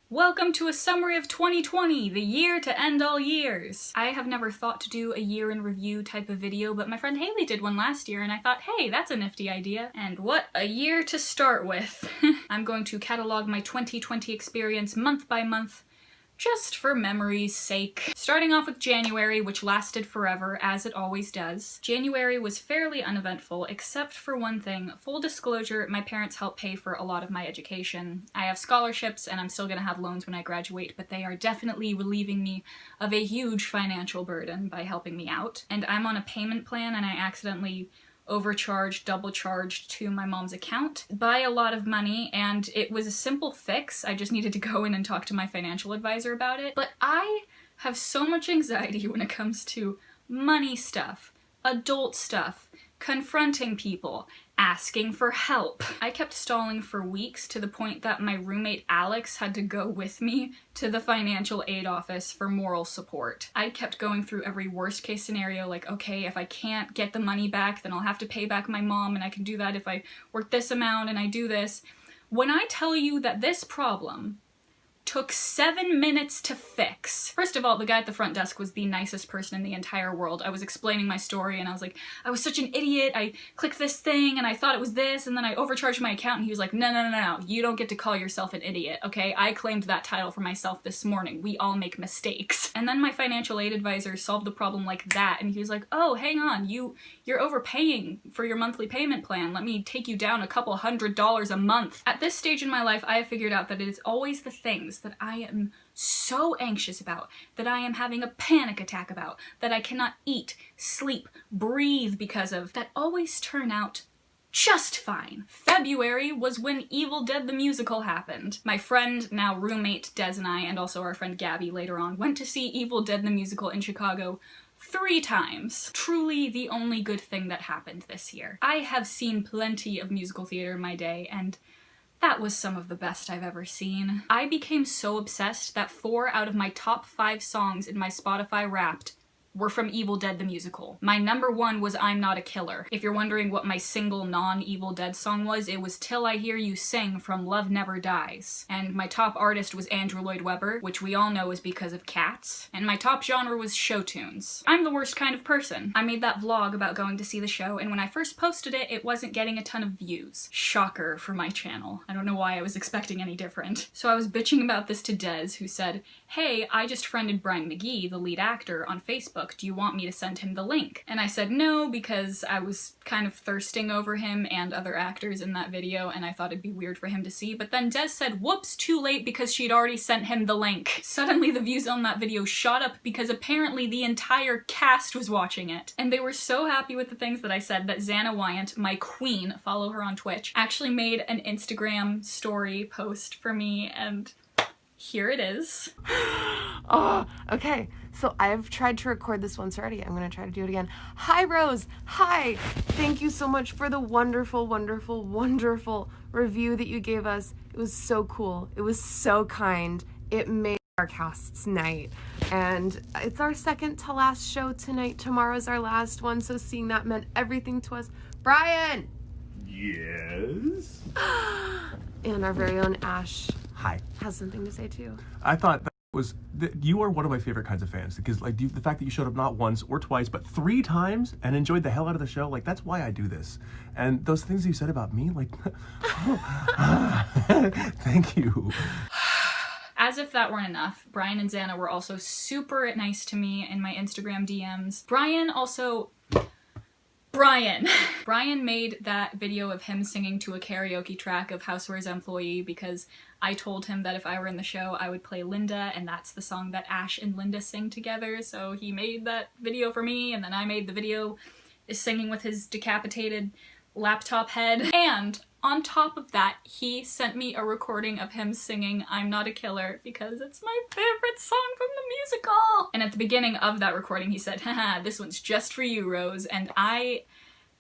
Welcome to a summary of 2020, the year to end all years. I have never thought to do a year in review type of video, but my friend Haley did one last year and I thought, hey, that's a nifty idea. And what a year to start with. I'm going to catalog my 2020 experience month by month, just for memory's sake. Starting off with January, which lasted forever, as it always does. January was fairly uneventful, except for one thing. Full disclosure, my parents helped pay for a lot of my education. I have scholarships, and I'm still gonna have loans when I graduate, but they are definitely relieving me of a huge financial burden by helping me out. And I'm on a payment plan, and I accidentally overcharged, double charged to my mom's account by a lot of money, and it was a simple fix. I just needed to go in and talk to my financial advisor about it. But I have so much anxiety when it comes to money stuff, adult stuff, confronting people, asking for help. I kept stalling for weeks to the point that my roommate Alex had to go with me to the financial aid office for moral support. I kept going through every worst case scenario, like, okay, if I can't get the money back, then I'll have to pay back my mom, and I can do that if I work this amount and I do this. When I tell you that this problem took 7 minutes to fix. First of all, the guy at the front desk was the nicest person in the entire world. I was explaining my story and I was like, I was such an idiot, I clicked this thing and I thought it was this and then I overcharged my account, and he was like, no, you don't get to call yourself an idiot, okay? I claimed that title for myself this morning. We all make mistakes. And then my financial aid advisor solved the problem like that, and he was like, oh, hang on, you're overpaying for your monthly payment plan. Let me take you down a couple $100 a month. At this stage in my life, I have figured out that it is always the things that I am so anxious about, that I am having a panic attack about, that I cannot eat, sleep, breathe because of, that always turn out just fine. February was when Evil Dead the Musical happened. My friend, now roommate Des, and I, and also our friend Gabby later on, went to see Evil Dead the Musical in Chicago 3 times. Truly the only good thing that happened this year. I have seen plenty of musical theater in my day, and that was some of the best I've ever seen. I became so obsessed that 4 out of my top 5 songs in my Spotify Wrapped were from Evil Dead the Musical. My number 1 was I'm Not a Killer. If you're wondering what my single non-Evil Dead song was, it was Till I Hear You Sing from Love Never Dies. And my top artist was Andrew Lloyd Webber, which we all know is because of Cats. And my top genre was show tunes. I'm the worst kind of person. I made that vlog about going to see the show, and when I first posted it, it wasn't getting a ton of views. Shocker for my channel. I don't know why I was expecting any different. So I was bitching about this to Des, who said, hey, I just friended Brian McGee, the lead actor, on Facebook. Do you want me to send him the link? And I said no, because I was kind of thirsting over him and other actors in that video, and I thought it'd be weird for him to see. But then Des said, whoops, too late, because she'd already sent him the link. Suddenly the views on that video shot up because apparently the entire cast was watching it. And they were so happy with the things that I said that Xana Wyant, my queen, follow her on Twitch, actually made an Instagram story post for me, and here it is. Oh, okay. So I've tried to record this once already. I'm going to try to do it again. Hi, Rose. Hi. Thank you so much for the wonderful, wonderful, wonderful review that you gave us. It was so cool. It was so kind. It made our cast's night. And it's our second to last show tonight. Tomorrow's our last one. So seeing that meant everything to us. Brian! Yes? And our very own Ash Hi. has something to say too. I thought that you are one of my favorite kinds of fans, because like the fact that you showed up not once or twice but 3 times and enjoyed the hell out of the show, like that's why I do this. And those things you said about me, like thank you. As if that weren't enough, Brian and Xana were also super nice to me in my Instagram DMs. Brian made that video of him singing to a karaoke track of Housewares Employee because I told him that if I were in the show, I would play Linda, and that's the song that Ash and Linda sing together, so he made that video for me, and then I made the video singing with his decapitated laptop head. And on top of that, he sent me a recording of him singing I'm Not a Killer because it's my favorite song from the musical. And at the beginning of that recording, he said, haha, this one's just for you, Rose, and I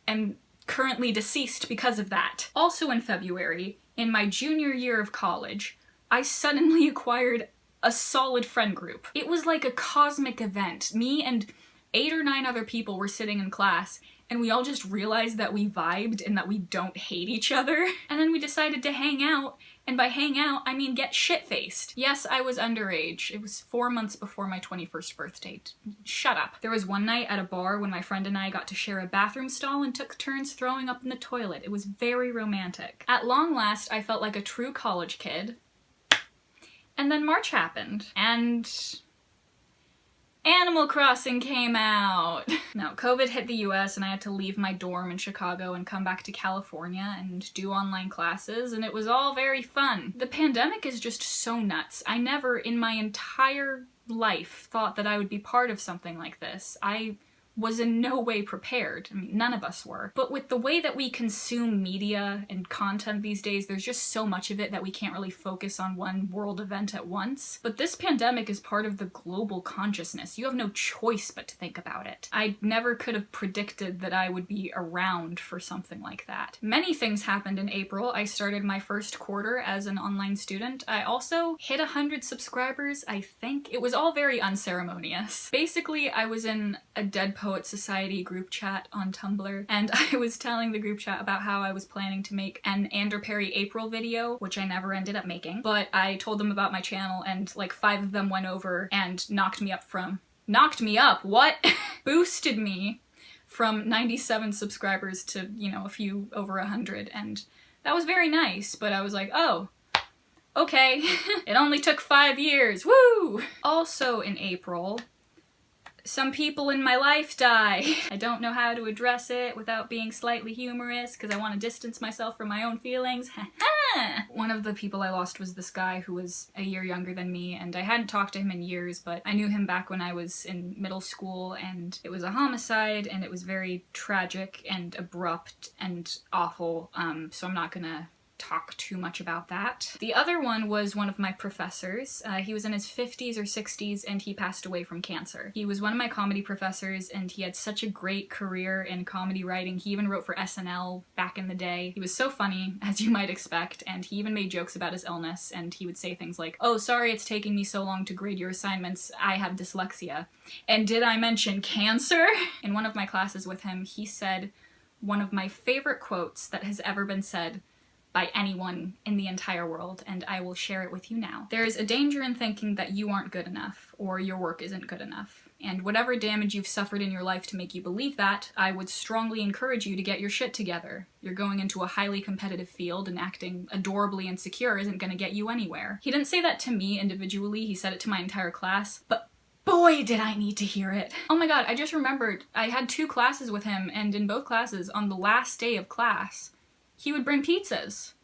am currently deceased because of that. Also in February, in my junior year of college, I suddenly acquired a solid friend group. It was like a cosmic event. Me and 8 or 9 other people were sitting in class, and we all just realized that we vibed and that we don't hate each other. And then we decided to hang out And by hang out, I mean get shit-faced. Yes, I was underage. It was 4 months before my 21st birthday. Shut up. There was one night at a bar when my friend and I got to share a bathroom stall and took turns throwing up in the toilet. It was very romantic. At long last, I felt like a true college kid. And then March happened, and Animal Crossing came out. Now, COVID hit the US and I had to leave my dorm in Chicago and come back to California and do online classes, and it was all very fun. The pandemic is just so nuts. I never in my entire life thought that I would be part of something like this. I was in no way prepared. I mean, none of us were. But with the way that we consume media and content these days, there's just so much of it that we can't really focus on one world event at once. But this pandemic is part of the global consciousness. You have no choice but to think about it. I never could have predicted that I would be around for something like that. Many things happened in April. I started my first quarter as an online student. I also hit 100 subscribers, I think. It was all very unceremonious. Basically, I was in a Dead Poets Society group chat on Tumblr, and I was telling the group chat about how I was planning to make an Andrew Perry April video, which I never ended up making, but I told them about my channel and like 5 of them went over and knocked me up, what? Boosted me from 97 subscribers to, you know, a few over 100, and that was very nice, but I was like, oh, okay. It only took 5 years, woo! Also in April, some people in my life die. I don't know how to address it without being slightly humorous because I want to distance myself from my own feelings. One of the people I lost was this guy who was a year younger than me, and I hadn't talked to him in years, but I knew him back when I was in middle school, and it was a homicide, and it was very tragic and abrupt and awful, so I'm not gonna talk too much about that. The other one was one of my professors. He was in his 50s or 60s and he passed away from cancer. He was one of my comedy professors and he had such a great career in comedy writing. He even wrote for SNL back in the day. He was so funny, as you might expect, and he even made jokes about his illness, and he would say things like, "Oh, sorry it's taking me so long to grade your assignments. I have dyslexia. And did I mention cancer?" In one of my classes with him, he said one of my favorite quotes that has ever been said by anyone in the entire world, and I will share it with you now. "There's a danger in thinking that you aren't good enough, or your work isn't good enough. And whatever damage you've suffered in your life to make you believe that, I would strongly encourage you to get your shit together. You're going into a highly competitive field, and acting adorably insecure isn't gonna get you anywhere." He didn't say that to me individually, he said it to my entire class, but boy did I need to hear it. Oh my god, I just remembered, I had 2 classes with him, and in both classes, on the last day of class, he would bring pizzas.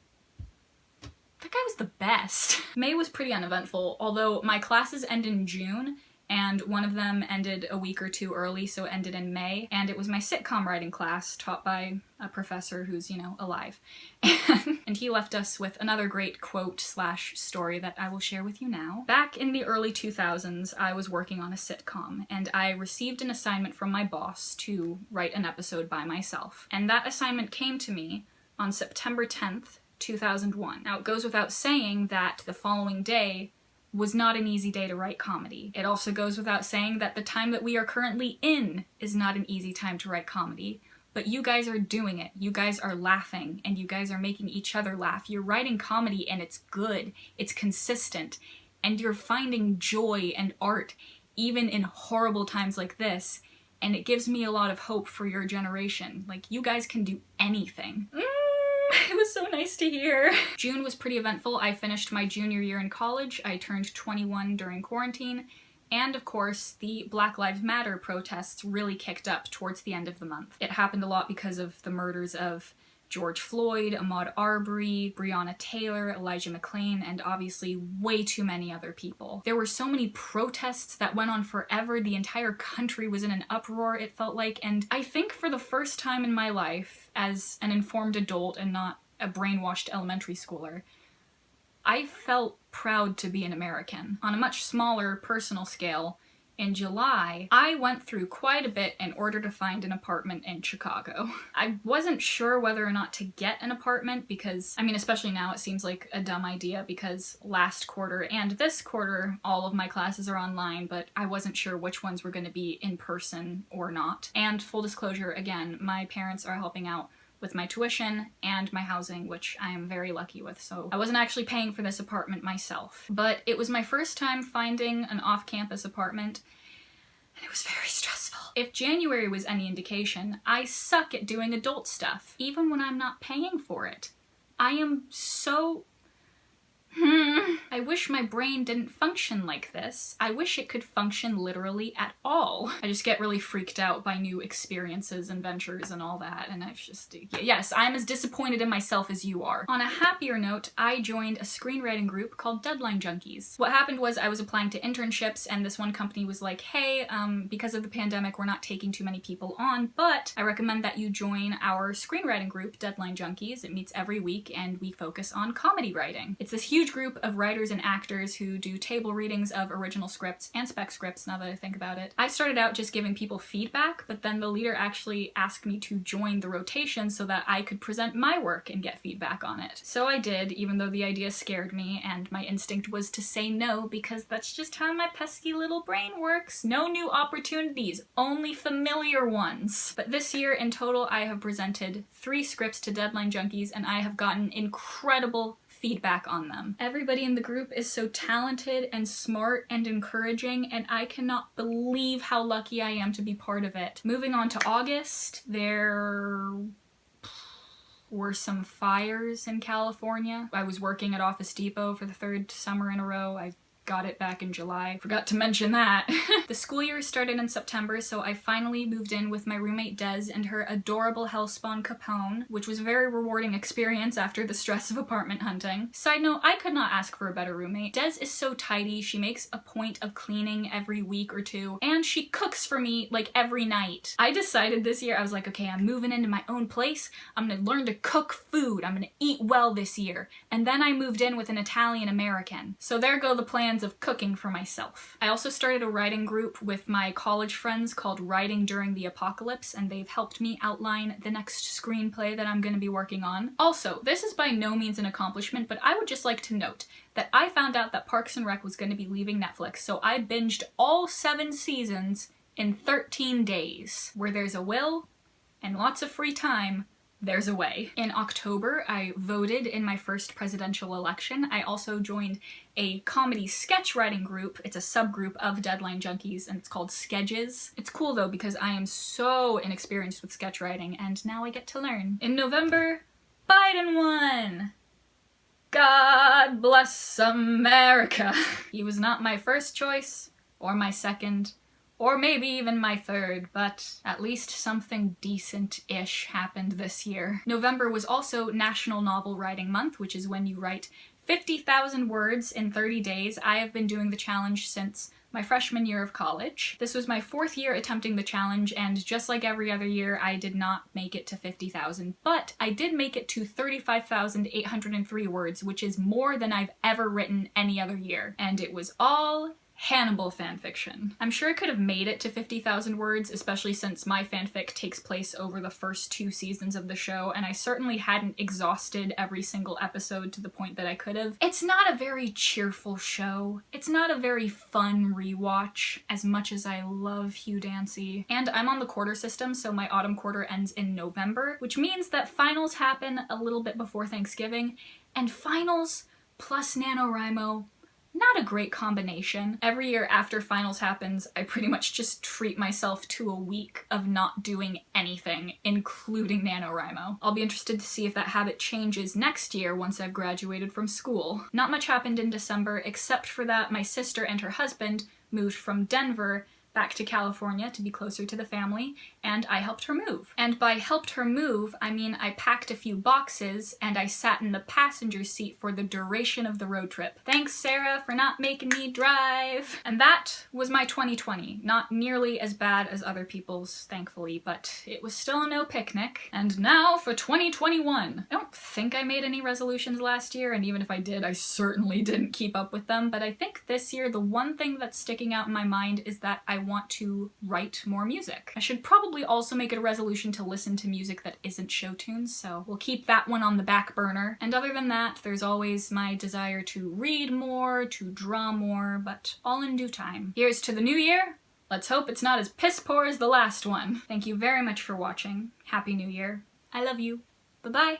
That guy was the best. May was pretty uneventful, although my classes end in June, and one of them ended a week or 2 early, so it ended in May, and it was my sitcom writing class taught by a professor who's, you know, alive. And he left us with another great quote/story that I will share with you now. Back in the early 2000s, I was working on a sitcom, and I received an assignment from my boss to write an episode by myself. And that assignment came to me on September 10th, 2001. Now, it goes without saying that the following day was not an easy day to write comedy. It also goes without saying that the time that we are currently in is not an easy time to write comedy. But you guys are doing it. You guys are laughing, and you guys are making each other laugh. You're writing comedy, and it's good. It's consistent. And you're finding joy and art, even in horrible times like this. And it gives me a lot of hope for your generation. Like, you guys can do anything. It was so nice to hear. June was pretty eventful. I finished my junior year in college. I turned 21 during quarantine. And of course, the Black Lives Matter protests really kicked up towards the end of the month. It happened a lot because of the murders of George Floyd, Ahmaud Arbery, Breonna Taylor, Elijah McClain, and obviously way too many other people. There were so many protests that went on forever. The entire country was in an uproar, it felt like, and I think for the first time in my life, as an informed adult and not a brainwashed elementary schooler, I felt proud to be an American. On a much smaller personal scale, in July, I went through quite a bit in order to find an apartment in Chicago. I wasn't sure whether or not to get an apartment because, I mean, especially now it seems like a dumb idea because last quarter and this quarter, all of my classes are online, but I wasn't sure which ones were going to be in person or not. And full disclosure, again, my parents are helping out with my tuition and my housing, which I am very lucky with, so I wasn't actually paying for this apartment myself. But it was my first time finding an off-campus apartment, and it was very stressful. If January was any indication, I suck at doing adult stuff, even when I'm not paying for it. I am so... I wish my brain didn't function like this. I wish it could function literally at all. I just get really freaked out by new experiences and ventures and all that, and I've just... Yes, I'm as disappointed in myself as you are. On a happier note, I joined a screenwriting group called Deadline Junkies. What happened was I was applying to internships, and this one company was like, hey, because of the pandemic, we're not taking too many people on, but I recommend that you join our screenwriting group, Deadline Junkies. It meets every week, and we focus on comedy writing. It's this huge group of writers and actors who do table readings of original scripts and spec scripts, now that I think about it. I started out just giving people feedback, but then the leader actually asked me to join the rotation so that I could present my work and get feedback on it. So I did, even though the idea scared me, and my instinct was to say no, because that's just how my pesky little brain works. No new opportunities, only familiar ones. But this year, in total, I have presented 3 scripts to Deadline Junkies, and I have gotten incredible feedback on them. Everybody in the group is so talented and smart and encouraging, and I cannot believe how lucky I am to be part of it. Moving on to August, there were some fires in California. I was working at Office Depot for the 3rd summer in a row. I got it back in July. Forgot to mention that. The school year started in September, so I finally moved in with my roommate Des and her adorable hellspawn Capone, which was a very rewarding experience after the stress of apartment hunting. Side note, I could not ask for a better roommate. Des is so tidy, she makes a point of cleaning every week or 2, and she cooks for me like every night. I decided this year, I was like, okay, I'm moving into my own place, I'm gonna learn to cook food, I'm gonna eat well this year. And then I moved in with an Italian American. So there go the plans of cooking for myself. I also started a writing group with my college friends called Writing During the Apocalypse, and they've helped me outline the next screenplay that I'm going to be working on. Also, this is by no means an accomplishment, but I would just like to note that I found out that Parks and Rec was going to be leaving Netflix, so I binged all 7 seasons in 13 days. Where there's a will and lots of free time, there's a way. In October, I voted in my first presidential election. I also joined a comedy sketch writing group. It's a subgroup of Deadline Junkies, and it's called Sketches. It's cool though, because I am so inexperienced with sketch writing, and now I get to learn. In November, Biden won! God bless America! He was not my first choice, or my second, or maybe even my 3rd, but at least something decent-ish happened this year. November was also National Novel Writing Month, which is when you write 50,000 words in 30 days. I have been doing the challenge since my freshman year of college. This was my 4th year attempting the challenge, and just like every other year, I did not make it to 50,000, but I did make it to 35,803 words, which is more than I've ever written any other year, and it was all Hannibal fanfiction. I'm sure I could have made it to 50,000 words, especially since my fanfic takes place over the first 2 seasons of the show, and I certainly hadn't exhausted every single episode to the point that I could have. It's not a very cheerful show. It's not a very fun rewatch, as much as I love Hugh Dancy. And I'm on the quarter system, so my autumn quarter ends in November, which means that finals happen a little bit before Thanksgiving, and finals plus NaNoWriMo, not a great combination. Every year after finals happens, I pretty much just treat myself to a week of not doing anything, including NaNoWriMo. I'll be interested to see if that habit changes next year once I've graduated from school. Not much happened in December, except for that my sister and her husband moved from Denver back to California to be closer to the family, and I helped her move. And by helped her move, I mean I packed a few boxes and I sat in the passenger seat for the duration of the road trip. Thanks, Sarah, for not making me drive. And that was my 2020. Not nearly as bad as other people's, thankfully, but it was still no picnic. And now for 2021. I don't think I made any resolutions last year, and even if I did, I certainly didn't keep up with them, but I think this year the one thing that's sticking out in my mind is that I want to write more music. I should probably also make it a resolution to listen to music that isn't show tunes, so we'll keep that one on the back burner. And other than that, there's always my desire to read more, to draw more, but all in due time. Here's to the new year. Let's hope it's not as piss poor as the last one. Thank you very much for watching. Happy New Year. I love you. Bye-bye.